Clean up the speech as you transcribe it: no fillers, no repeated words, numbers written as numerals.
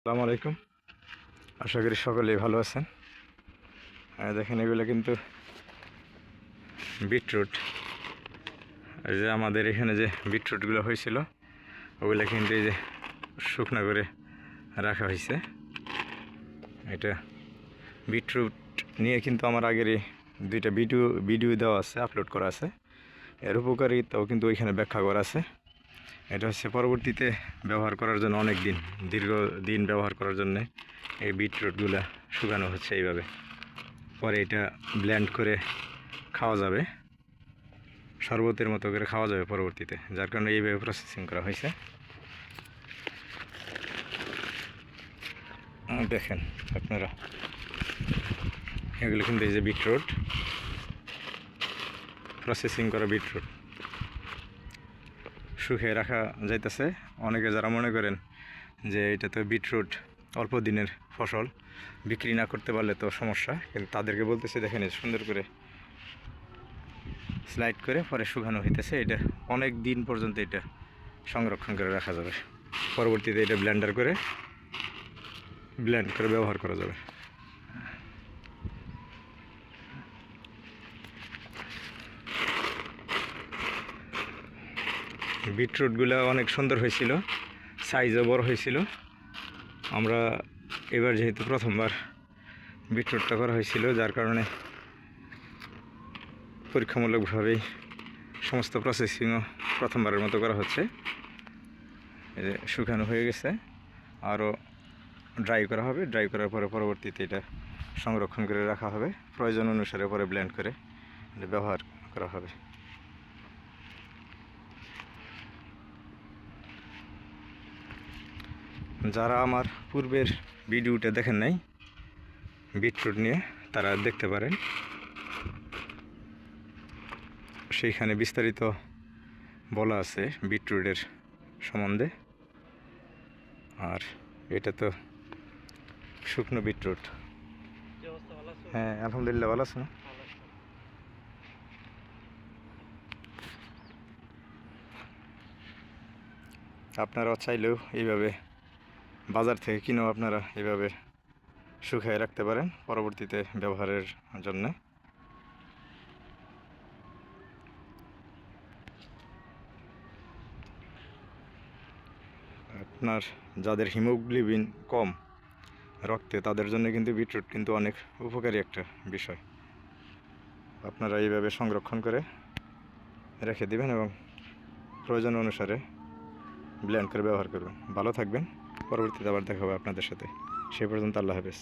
আসসালামু আলাইকুম। আশা করি সকলেই ভালো আছেন। দেখেন এগুলো কিন্তু বিটরুট। এই যে আমাদের এখানে যে বিটরুটগুলো হয়েছিল ওগুলো কিন্তু এই যে শুকনো করে রাখা হয়েছে। এটা বিটরুট নিয়ে কিন্তু আমার আগেরই দুইটা ভিডিও দেওয়া আছে, আপলোড করা আছে। এর উপকারিতাও কিন্তু ওইখানে ব্যাখ্যা করা আছে। এটা হচ্ছে পরবর্তীতে ব্যবহার করার জন্য দীর্ঘ দিন ব্যবহার করার জন্য এই বিটরুটগুলো শুকানো হচ্ছে এইভাবে। পরে এটা ব্লেন্ড করে খাওয়া যাবে, শরবতের মতো করে খাওয়া যাবে পরবর্তীতে, যার কারণে এইভাবে প্রসেসিং করা হয়েছে। দেখেন আপনারা, এগুলো কিন্তু এই যে বিটরুট, প্রসেসিং করা বিটরুট শুকিয়ে রাখা যাইতেছে। অনেকে যারা মনে করেন যে এটা তো বিটরুট অল্প দিনের ফসল, বিক্রি না করতে পারলে তো সমস্যা, কিন্তু তাদেরকে বলতেছে দেখেন সুন্দর করে স্লাইড করে পরে শুকানো হইতেছে। এটা অনেক দিন পর্যন্ত এটা সংরক্ষণ করে রাখা যাবে, পরবর্তীতে এটা ব্লেন্ড করে ব্যবহার করা যাবে। বিটরুটগুলো অনেক সুন্দর হয়েছিল, সাইজও বড় হয়েছিল। আমরা এবার যেহেতু প্রথমবার বিটরুটটা করা হয়েছিল, যার কারণে পরীক্ষামূলকভাবেই সমস্ত প্রসেসিংও প্রথমবারের মতো করা হচ্ছে। এই যে শুকানো হয়ে গেছে, আরও ড্রাই করা হবে। ড্রাই করার পরে পরবর্তীতে এটা সংরক্ষণ করে রাখা হবে, প্রয়োজন অনুসারে পরে ব্লেন্ড করে এটা ব্যবহার করা হবে। যারা আমার পূর্বের ভিডিওটা দেখেন নাই বিটরুট নিয়ে, তারা দেখতে পারেন, সেইখানে বিস্তারিত বলা আছে বিটরুটের সম্বন্ধে। আর এটা তো শুকনো বিটরুট। হ্যাঁ, আলহামদুলিল্লাহ ভালো আছে না? আপনারাও চাইলেও এইভাবে বাজার থেকে কিনেও আপনারা এইভাবে শুকিয়ে রাখতে পারেন পরবর্তীতে ব্যবহারের জন্য। আপনার যাদের হিমোগ্লোবিন কম রক্তে, তাদের জন্য কিন্তু বিটরুট কিন্তু অনেক উপকারী একটা বিষয়। আপনারা এইভাবে সংরক্ষণ করে রেখে দেবেন এবং প্রয়োজন অনুসারে ব্লেন্ড করে ব্যবহার করবেন। ভালো থাকবেন, পরবর্তীতে আবার দেখা হবে আপনাদের সাথে। সেই পর্যন্ত আল্লাহ হাফেজ।